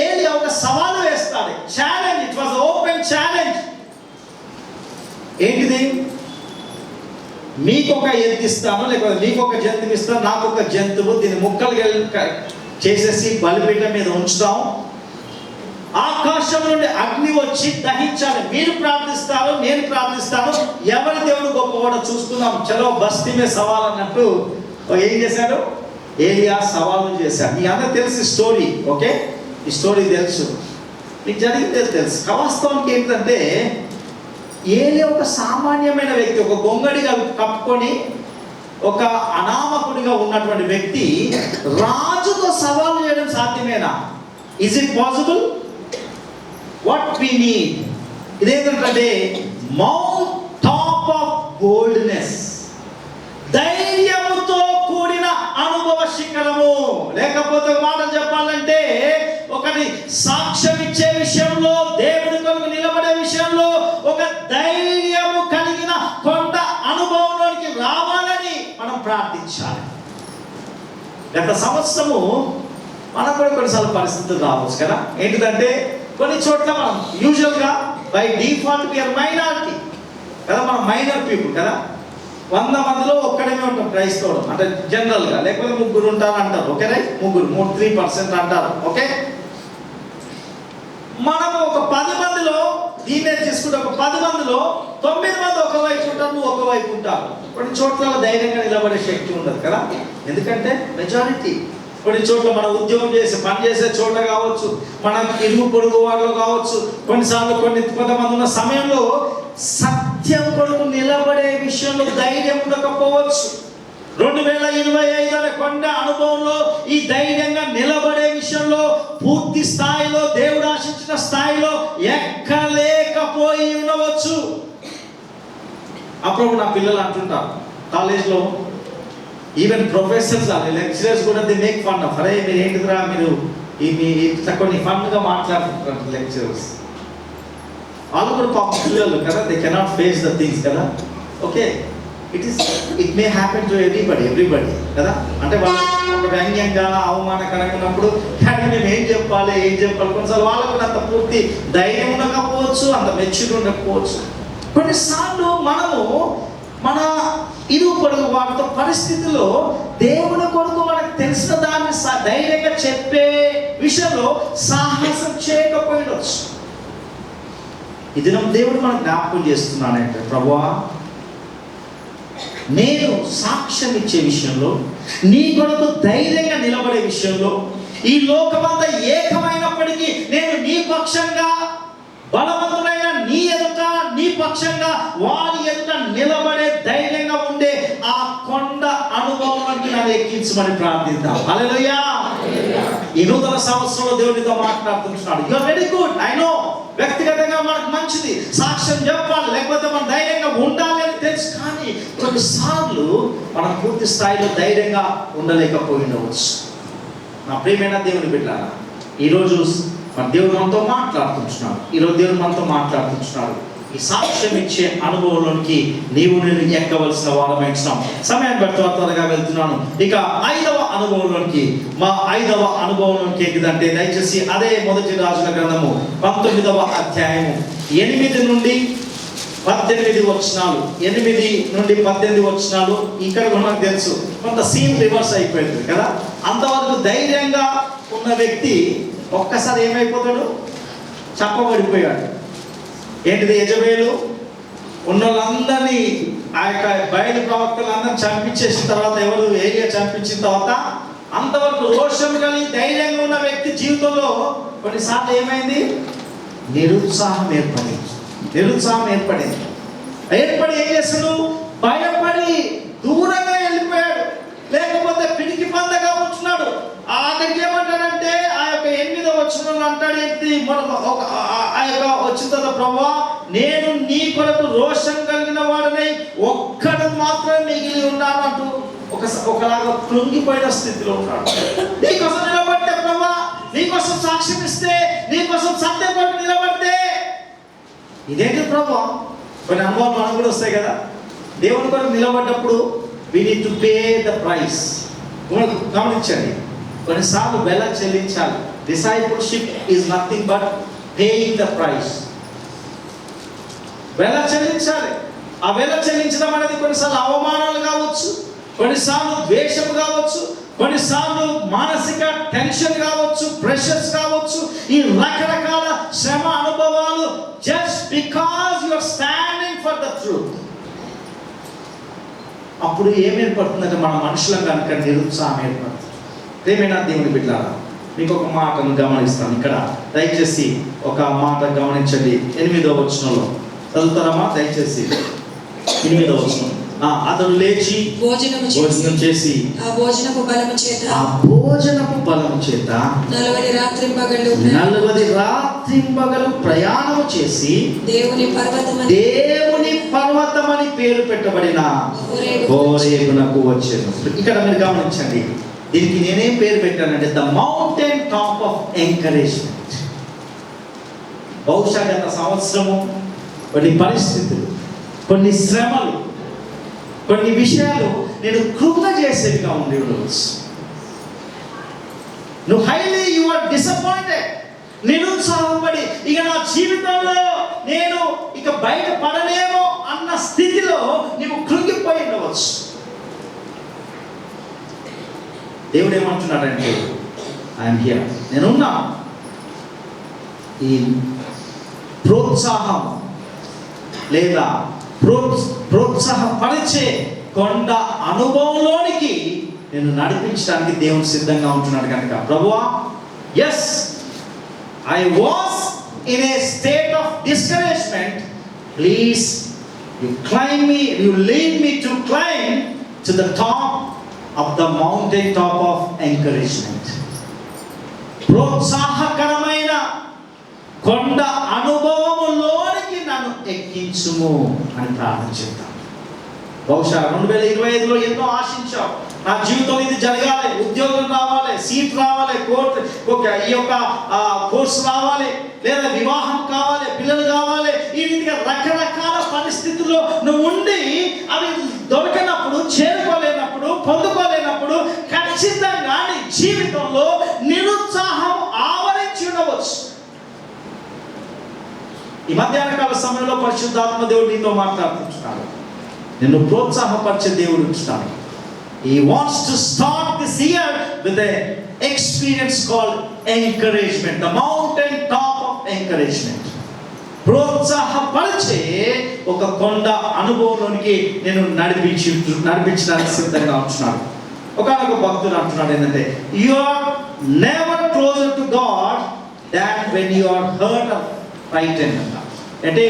ఏలియా ఒక సవాలు వేస్తాడు, challenge. It was open challenge. ఏంటిది? మీకు ఒక ఎద్దు ఇస్తాను, లేకపోతే మీకు ఒక జంతువు ఇస్తాను, నాకు ఒక జంతువు, దీన్ని ముక్కలు చేసేసి బలిపీఠం మీద ఉంచుతాం, ఆకాశం నుండి అగ్ని వచ్చి దహించాలి. మీరు ప్రార్థిస్తారు, నేను ప్రార్థిస్తాను, ఎవరి దేవుడు గొప్పవాడో చూసుకుందాం, చలో బస్తీ మీద సవాల్ అన్నట్టు ఏం చేశాడు? ఏలియా సవాలు చేశాడు. మీ అందరూ తెలుసు స్టోరీ, ఓకే? ఈ స్టోరీ తెలుసు, మీకు జరిగిందే తెలుసు. వాస్తవానికి ఏంటంటే ఏలియా ఒక సామాన్యమైన వ్యక్తి, ఒక గొంగడిగా కప్పుకొని ఒక అనామకుడిగా ఉన్నటువంటి వ్యక్తి రాజుతో సవాలు చేయడం సాధ్యమేనా? Is it possible? What we need ఇదేంటంటే మౌంట్ టాప్ ఆఫ్ బోల్డ్నెస్, ధైర్యముతో కూడిన అనుభవ శిఖరము. లేకపోతే మాట చెప్పాలంటే ఒకటి సాక్ష్యం ఇచ్చే విషయంలో, దేవుడి కొరకు నిలబడే విషయంలో ఒక ధైర్యము కలిగిన కొండ అనుభవంలోనికి రావాలని మనం ప్రార్థించాలి. గత సంవత్సరము మనకు కూడా కొన్నిసార్లు పరిస్థితులు రావచ్చు కదా. ఏంటిదంటే కొన్ని చోట్ల మనం యూజువల్గా బై డిఫాల్ట్ వీఆర్ మైనారిటీ కదా, మనం మైనర్ పీపుల్ కదా. 100 మందిలో ఒక్కడమే ఉంటాం క్రైస్తవుడు అంటే జనరల్గా, లేకపోతే 3 ఉంటారు అంటారు, ఓకే రైట్? 3% అంటారు, ఓకే? మనము ఒక 10 మందిలో దీన్నే తీసుకుంటే ఒక 10 మందిలో 9 మంది ఒకవైపు ఉంటారు, నువ్వు ఒకవైపు ఉంటారు. కొన్ని చోట్ల ధైర్యంగా నిలబడే శక్తి ఉండదు కదా, ఎందుకంటే మెజారిటీ. కొన్ని చోట్ల మనం ఉద్యోగం చేసి పని చేసే చోట్ల కావచ్చు, మనం ఇరుగు పొరుగు వాళ్ళు కావచ్చు, కొన్నిసార్లు కొంతమంది ఉన్న సమయంలో సత్యం కొరకు నిలబడే విషయంలో ధైర్యం ఉండకపోవచ్చు. 2025 అనే కొండ అనుభవంలో ఈ ధైర్యంగా నిలబడే విషయంలో పూర్తి స్థాయిలో దేవుడు ఆశించిన స్థాయిలో ఎక్కలేకపోయి ఉండవచ్చు. అప్పుడు నా పిల్లలు అంటుంటారు కాలేజ్లో, ఈవెన్ ప్రొఫెసర్స్ అని లెక్చరర్స్ కూడా ది మేక్ ఫన్ ఆఫ్, అరే మీరు ఏంటిదిరా మీరు ఇట్లా కొన్ని ఫన్గా మాట్లాడుతుంటారు లెక్చరర్స్. వాళ్ళు కూడా పాప పిల్లలు కదా, they cannot face the things కదా, okay? It may happen to everybody కదా. అంటే వాళ్ళు ఒక వ్యంగ్యంగా అవమానకరంగా ఉన్నప్పుడు మేము ఏం చెప్పాలి కొన్నిసార్లు వాళ్ళకు అంత పూర్తి ధైర్యం ఉండకపోవచ్చు, అంత మెచ్యూర్ ఉండకపోవచ్చు. కొన్నిసార్లు మనము మన ఇరుగు పొరుగు వారితో పరిస్థితుల్లో దేవుని కొరకు మనకు తెలిసిన దాన్ని ధైర్యంగా చెప్పే విషయంలో సాహసం చేయకపోయినవచ్చు. ఇది దేవుడు మనకు జ్ఞాపకం చేస్తున్నానంటే, ప్రభువా నేను సాక్ష్యం ఇచ్చే విషయంలో, నీ కొరకు ధైర్యంగా నిలబడే విషయంలో, ఈ లోకమంతా ఏకమైనప్పటికీ నేను నీ పక్షంగా, బలవంతుడైన నీ ఎదుట, నీ పక్షంగా వారి ఎదుట నిలబడే ధైర్యంగా ఉండే ఆ కొండ అనుభవానికి నన్ను ఎక్కించమని ప్రార్థిద్దాం. హల్లెలూయా. ఈ నూతన సంవత్సరంలో దేవునితో మాట్లాడుతున్నాడు. You are very good, I know. వ్యక్తిగతంగా మనకు మంచిది, సాక్ష్యం చెప్పాలి, లేకపోతే మనం ధైర్యంగా ఉండాలి అని తెలుసు. కానీ కొన్నిసార్లు మనం పూర్తి స్థాయిలో ధైర్యంగా ఉండలేకపోయి ఉండవచ్చు. నా ప్రియమైన దేవుని బిడ్డలారా, ఈరోజు మరి దేవుడు మనతో మాట్లాడుతున్నాడు. ఈరోజు దేవుడు మనతో మాట్లాడుతున్నాడు. ఈ సాక్ష్యం ఇచ్చే అనుభవంలోనికి నీవు నేను ఎక్కవలసిన వారమైంటున్నాం. సమయాన్ని బట్టి త్వరగా వెళ్తున్నాను. ఇక 5వ అనుభవంలోనికి, మా 5వ అనుభవంలోనికి ఏంటిదంటే, దయచేసి అదే మొదటి రాజుల గ్రంథము 19వ అధ్యాయము 8 నుండి 18 వచనాలు. 8 నుండి 18 వచనాలు. ఇక్కడ మనకు తెలుసు కొంత సీన్ రివర్స్ అయిపోయింది కదా. అంతవరకు ధైర్యంగా ఉన్న వ్యక్తి ఒక్కసారి ఏమైపోతాడు, చెప్పబడిపోయాడు. ఏంటిది? యెజబెలు ఉన్న వాళ్ళందరినీ, ఆ యొక్క బయలు ప్రవక్తలందరినీ చంపించేసిన తర్వాత, ఎవరు ఏలియా చంపించిన తర్వాత, అంతవరకు రోషం కలిగి ధైర్యంగా ఉన్న వ్యక్తి జీవితంలో కొన్నిసార్లు ఏమైంది? నిరుత్సాహం ఏర్పడింది. ఏర్పడి ఏం చేస్తాడు? భయపడి దూరంగా వెళ్ళిపోయాడు. లేకపోతే పిరికి పందగా ఉంటున్నాడు. అక్కడికి ఏమంటాడంటే, ఆ యొక్క 8వ వచనంలో అంటాడు ఏంటి? ఆ యొక్క వచ్చిన తర్వాత, ప్రభువా నేను నీ కొరకు రోషం కలిగిన వాడినై ఒక్కడు మాత్రమే మిగిలి ఉన్నాను అంటూ ఒకలాగా కృంగిపోయిన స్థితిలో ఉన్నాడు. నీకోసం నిలబడితే ప్రభువా, నీకోసం సాక్ష్యం ఇస్తే, నీకోసం సత్యం కొరకు నిలబడితే, ఇదేంటి ప్రభువా? కొన్ని అనుభవాలు మనకు కూడా వస్తాయి కదా. దేవుని కొరకు నిలబడ్డప్పుడు we need to pay the price. గమనించండి, కొన్నిసార్లు వెల చెల్లించాలి. Discipleship is nothing but paying the price. వెల చెల్లించాలి. ఆ వెల చెల్లించడం అనేది కొన్నిసార్లు అవమానాలు కావచ్చు, కొన్నిసార్లు ద్వేషం కావచ్చు, కొన్నిసార్లు మానసిక టెన్షన్ కావచ్చు, ప్రెషర్స్ కావచ్చు, ఈ రకరకాల శ్రమ అనుభవాలు, just because you are standing for the truth. అప్పుడు ఏమేర్పడుతుందంటే, మన మనుషులం కనుక నిరుత్సాహం ఏర్పడుతుంది. ప్రియమైన దేవుని బిడ్డలారా, మీకు ఒక మాటను గమనిస్తాను. ఇక్కడ దయచేసి ఒక మాట గమనించండి. 8వ వచనంలో చదువుతారమ్మా దయచేసి. 8వ వచనం. అతడు లేచి భోజనం చేసి ఆ భోజనపు బలము చేత 40 రాత్రింబగళ్ళు ప్రయాణము చేసి దేవుని పర్వతమని పేరు పెట్టబడిన హోరేబునకు వచ్చెను. ఇక్కడ మీరు గమనించండి, దీనికి నేనేం పేరు పెట్టానంటే, the mountain top of encouragement. బహుశా గత సంవత్సరము కొన్ని పరిస్థితులు, కొన్ని శ్రమలు, కొన్ని విషయాలు నేను కృంగ చేసేవిగా ఉండేవచ్చు. నువ్వు హైలీ యు ఆర్ డిసప్పాయింటెడ్, నిరుత్సాహపడి ఇక నా జీవితంలో నేను ఇక బయట పడలేమో అన్న స్థితిలో నువ్వు కృంగిపోయి ఉండవచ్చు. దేవుడు ఏమంటున్నాడంటే, ఐఎమ్ హియర్, నేనున్నా. ఈ ప్రోత్సాహం లేదా ప్రోత్సాహపరిచే కొండ అనుభవంలోనికి నేను నడిపించడానికి దేవుడు సిద్ధంగా ఉంటున్నాడు కనుక, ప్రభువా, yes I was in a state of discouragement, please you climb me, you lead me to climb to the top of the mountain top of encouragement. ప్రోత్సాహకరమైన కొండ అనుభవములోనికి నన్ను ఎక్కించుము అని ప్రార్థన చేద్దాం. బహుశా 2025లో ఎన్నో ఆశించాం, నా జీవితంలో ఇది జరగాలి, ఉద్యోగం రావాలి, సీట్ రావాలి, ఈ యొక్క కోర్సు రావాలి, లేదా వివాహం కావాలి, పిల్లలు కావాలి. ఈ రీతిగా రకరకాల పరిస్థితుల్లో నువ్వు ఉండి అవి దొరకనప్పుడు, చేరుకోలేనప్పుడు, పొందుకోలేనప్పుడు ఖచ్చితంగా నీ జీవితంలో నిరుత్సాహం ఆవరించి ఉండవచ్చు. ఈ మధ్యాహ్న కాల సమయంలో పరిశుద్ధాత్మ దేవుడు నీతో మాట్లాడుతున్నాడు. నిన్ను ప్రోత్సాహపరిచే దేవుడు ఉంటున్నాడు. He wants to start this year with an experience called encouragement, the mountain top of encouragement. ప్రోత్సాహపరిచే ఒక కొండ అనుభవంలోనికి నేను నడిపించడానికి సిద్ధంగా ఉంటున్నాడు. ఒకనొక భక్తుడు అంటున్నాడు ఏంటంటే, you are never closer to God than when you are hurt or frightened. అంటే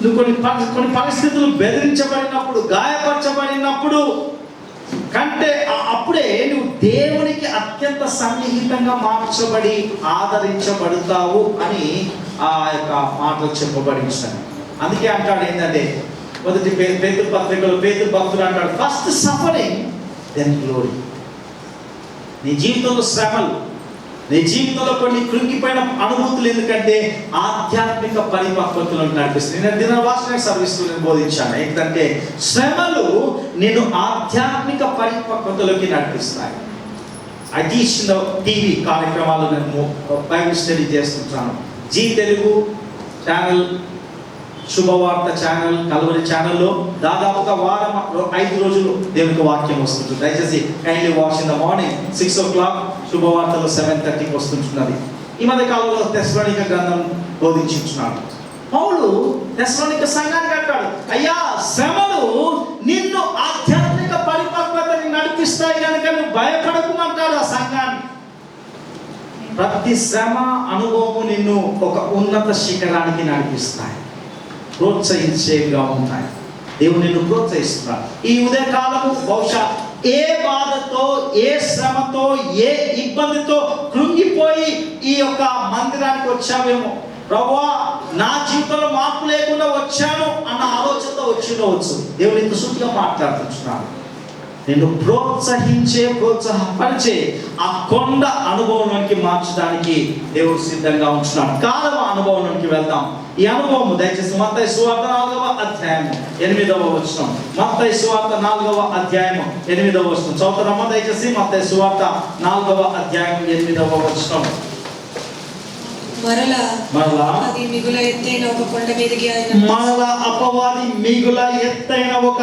నువ్వు కొన్ని పరిస్థితులు బెదిరించబడినప్పుడు, గాయపరచబడినప్పుడు కంటే అప్పుడే నువ్వు దేవునికి అత్యంత సన్నిహితంగా మార్చబడి ఆదరించబడతావు అని ఆ యొక్క మాటలు చెప్పబడించాను. అందుకే అంటాడు ఏంటంటే, మొదటి పేతురు పత్రికలో పేతురు భక్తుడు అంటాడు, ఫస్ట్ సఫరింగ్ దెన్ గ్లోరీ. నీ జీవితంలో శ్రమలు, నీ జీవితంలో కొన్ని కృంగిపోయిన అనుభూతులు ఎందుకంటే ఆధ్యాత్మిక పరిపక్వతలను నడిపిస్తుంది. నేను దినవాసన సర్వీస్లో నేను బోధించాను ఏంటంటే శ్రమలు నేను ఆధ్యాత్మిక పరిపక్వతలోకి నడిపిస్తాయి. I teach in the TV కార్యక్రమాలు నేను బైబిల్ స్టడీ చేస్తుంటాను. జీ తెలుగు ఛానల్, శుభవార్త ఛానల్, కల్వరి ఛానల్లో దాదాపుగా వారం 5 రోజులు దేవునికి వాక్యం వస్తుంటుంది. దయచేసి kindly watch in the morning 6 o'clock, శుభవార్తలో 7:30కి వస్తుంటున్నది. ఈ మధ్య కాలంలో తెస్సలోనిక గ్రంథం బోధించున్నాడు. పౌలు తెస్సలోనిక సంఘానికి అంటాడు, అయ్యా శ్రమలు నిన్ను ఆధ్యాత్మిక పరిపక్వతని నడిపిస్తాయి కనుక నువ్వు భయపడకుమంటాడు ఆ సంఘాన్ని. ప్రతి శ్రమ అనుభవము నిన్ను ఒక ఉన్నత శిఖరానికి నడిపిస్తాయి, ప్రోత్సహించేవిగా ఉంటాయి. దేవుడు నిన్ను ప్రోత్సహిస్తున్నాడు. ఈ ఉదయకాలము బహుశా ఏ బాధతో, ఏ శ్రమతో, ఏ ఇబ్బందితో కృంగిపోయి ఈ యొక్క మందిరానికి వచ్చావేమో. ప్రభువా నా జీవితంలో మార్పు లేకుండా వచ్చాను అన్న ఆలోచనతో వచ్చిండవచ్చు. దేవుడు ఇంత సూటిగా మాట్లాడుతున్నాడు. నిన్ను ప్రోత్సహపరిచే ఆ కొండ అనుభవంలోనికి మార్చడానికి దేవుడు సిద్ధంగా ఉంటున్నాడు. కాలవ అనుభవంలోనికి వెళ్దాం. ఈ అనుభవం దయచేసి మత్తయి సువార్త 4వ అధ్యాయము 8వ వచనం. మత్తయి సువార్త 4వ అధ్యాయము 8వ వచనం చదువుతారమ్మా దయచేసి. మత్తయి సువార్త 4వ అధ్యాయం 8వ వచనం. మరలా అది మిగుల ఎత్తైన ఒక కొండ మీదకి ఆయన అపవాది మిగుల ఎత్తైన ఒక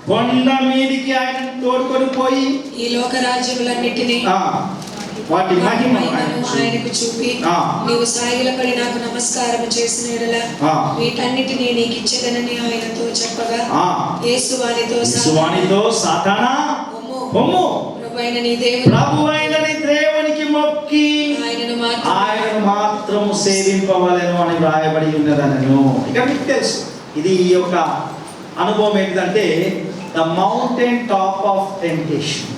కొండ మీదకి ఆయన తోడుకొని పోయి ఈ లోక రాజ్యములన్నిటినీ వాటి మహిమను ఆయనకు చూపి నీవు సాగిలపడి నాకు నమస్కారం చేసిన యెడల వీటన్నిటినీ నీకు ఇచ్చేదనని ఆయనతో చెప్పగా యేసు వానితో సాతానా పొమ్ము, ప్రభువైన నీ దేవునికి మొక్కి ఆయనను మాత్రము సేవింపవలెను అని వ్రాయబడి ఉన్నదనను. ఇక మీకు తెలుసు ఇది ఈ యొక్క అనుభవం ఏంటంటే the mountain top of temptation.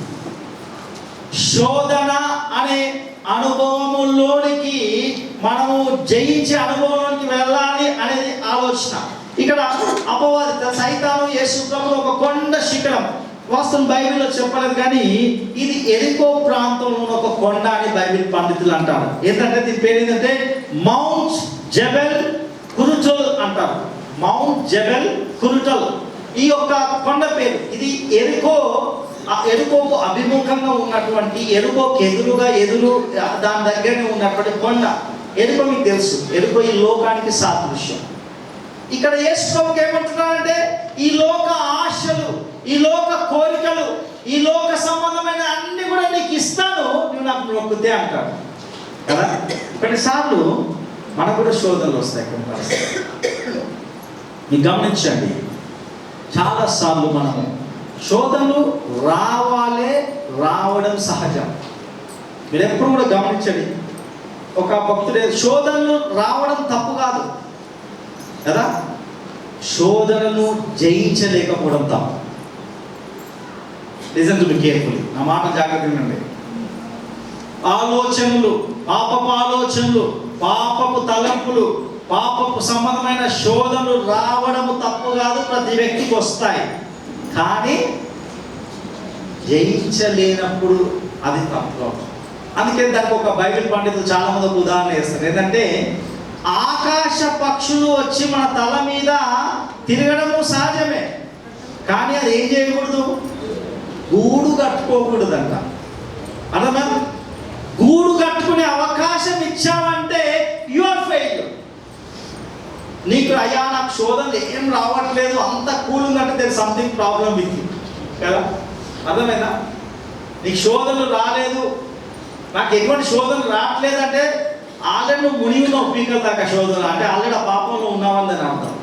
శోధన అనే అనుభవములోనికి మనము జయించే అనుభవంలోనికి వెళ్ళాలి అనేది ఆలోచన. ఇక్కడ అపవాది సైతాను యేసు ప్రభువు ఒక కొండ శిఖరం, వాస్తవం బైబిల్లో చెప్పలేదు కానీ ఇది ఎరికో ప్రాంతంలో ఒక కొండ అని బైబిల్ పండితులు అంటారు. ఏంటంటే దీని పేరు ఏంటంటే మౌంట్ జబెల్ కురుటల్ అంటారు. మౌంట్ జబెల్ కురుటల్ ఈ యొక్క కొండ పేరు. ఇది ఎరుకోకు అభిముఖంగా ఉన్నటువంటి, ఎరుకోకు ఎదురు దాని దగ్గరనే ఉన్నటువంటి కొండ. ఎరుకో మీకు తెలుసు, ఎరుకో ఈ లోకానికి సాదృశ్యం. ఇక్కడ యేసు ప్రభువుకి ఏమంటున్నాడంటే ఈ లోక ఆశలు, ఈ లోక కోరికలు, ఈ లోక సంబంధమైన అన్ని కూడా నీకు ఇస్తాను, నువ్వు నాకు మొక్కుతే అంటాడు కదా. కొన్నిసార్లు మనకు కూడా శోధనలు వస్తాయి. కొన్ని మీరు గమనించండి, చాలాసార్లు మనము శోధనలు రావడం సహజం. మీరు ఎప్పుడు కూడా గమనించండి, ఒక భక్తుడే శోధనలు రావడం తప్పు కాదు కదా, శోధనను జయించలేకపోవడం తప్పు. లిజన్ టు బి కేర్ఫుల్లీ, నా మాట జాగ్రత్తగా వినండి. ఆలోచనలు, పాపపు ఆలోచనలు, పాపపు తలంపులు, పాపపు సంబంధమైన శోధనలు రావడము తప్పు కాదు, ప్రతి వ్యక్తికి వస్తాయి. కానీ జయించలేనప్పుడు అది తప్పు. అందుకే దానికి ఒక బైబిల్ పండితులు చాలా మంది ఒక ఉదాహరణ వేస్తారు. ఏంటంటే ఆకాశ పక్షులు వచ్చి మన తల మీద తిరగడము సహజమే, కానీ అది ఏం చేయకూడదు, గూడు కట్టుకోకూడదంట. అర్థమైందా? గూడు కట్టుకునే అవకాశం ఇచ్చావంటే యు ఆర్ ఫెయిల్యూర్. నీకు అయ్యా నాకు శోధనలు ఏం రావట్లేదు, అంత కూల్ ఉందంటే there something problem with you కదా. అర్థమైందా? నీకు శోధనలు రాలేదు, నాకు ఎటువంటి శోధనలు రావట్లేదంటే ఆల్రెడీ నువ్వు మునిగినావు పీకల దాకా. శోధన అంటే ఆల్రెడీ ఆ పాపంలో ఉన్నావని అర్థం.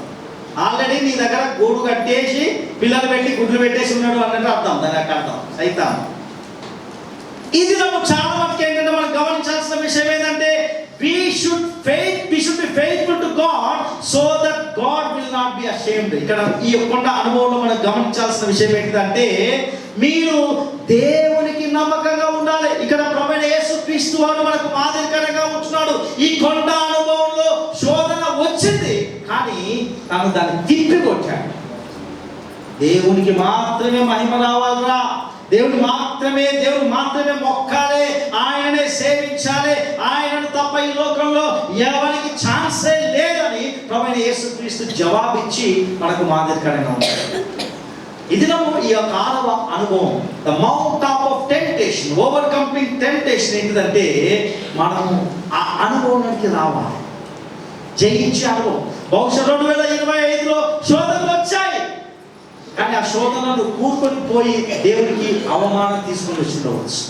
ఆల్రెడీ నీ దగ్గర గూడు కట్టేసి పిల్లలు పెట్టి గుడ్లు పెట్టేసి ఉన్నాడు అన్నట్టు అర్థం. దాని యొక్క అర్థం సైతాన్. ఇది నాకు చాలా మటుకు ఏంటంటే మనం గమనించాల్సిన విషయం ఏంటంటే we should be faithful to God so that God will not be ashamed. ఇక్కడ ఈ కొండ అనుభవంలో మనం గమనించాల్సిన విషయం ఏంటంటే మీరు దేవునికి నమ్మకంగా ఉండాలి. ఇక్కడ ప్రభువైన యేసుక్రీస్తు వారు మనకు మాదిరికరంగా ఉంటున్నాడు. ఈ కొండ అనుభవంలో శోధన వచ్చింది, కానీ తను దాన్ని తిప్పికొట్టాడు. దేవునికి మాత్రమే మహిమ రావాలిరా, దేవుడు మాత్రమే మొక్కాలి, ఆయననే సేవించాలి, ఆయనను తప్ప ఈ లోకంలో ఎవరికి ఛాన్సే లేదని ప్రభువైన యేసుక్రీస్తు జవాబిచ్చి మనకు మాదిరికరంగా ఉంటాడు. ఇది ఈ యొక్క 6వ అనుభవం, the mount top of temptation, overcoming temptation. ఏంటిదంటే మనము ఆ అనుభవానికి రావాలి, జయించే అనుభవం. బహుశా 2025లో శోధనలు వచ్చాయి, కానీ ఆ శోధనలు కూరుకొని పోయి దేవుడికి అవమానం తీసుకొని వచ్చి ఉండవచ్చు,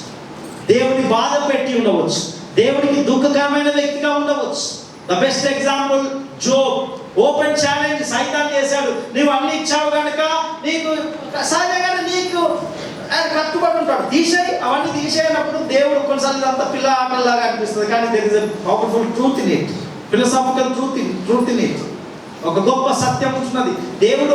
దేవుని బాధ పెట్టి ఉండవచ్చు, దేవుడికి దుఃఖకరమైన వ్యక్తిగా ఉండవచ్చు. The best example Job. Open challenge సైతాన్ చేశాడు, నువ్వు అన్ని ఇచ్చావు కనుక నీకు సహజంగానే నీకు ఆయన కట్టుబడి ఉంటాడు, అవన్నీ తీసేయనప్పుడు దేవుడు కొన్నిసార్లు అంత పిల్లలాగా అనిపిస్తుంది, కానీ there is a powerful truth in it, philosophical truth in it. ఒక గొప్ప సత్యం ఉంటున్నది. దేవుడు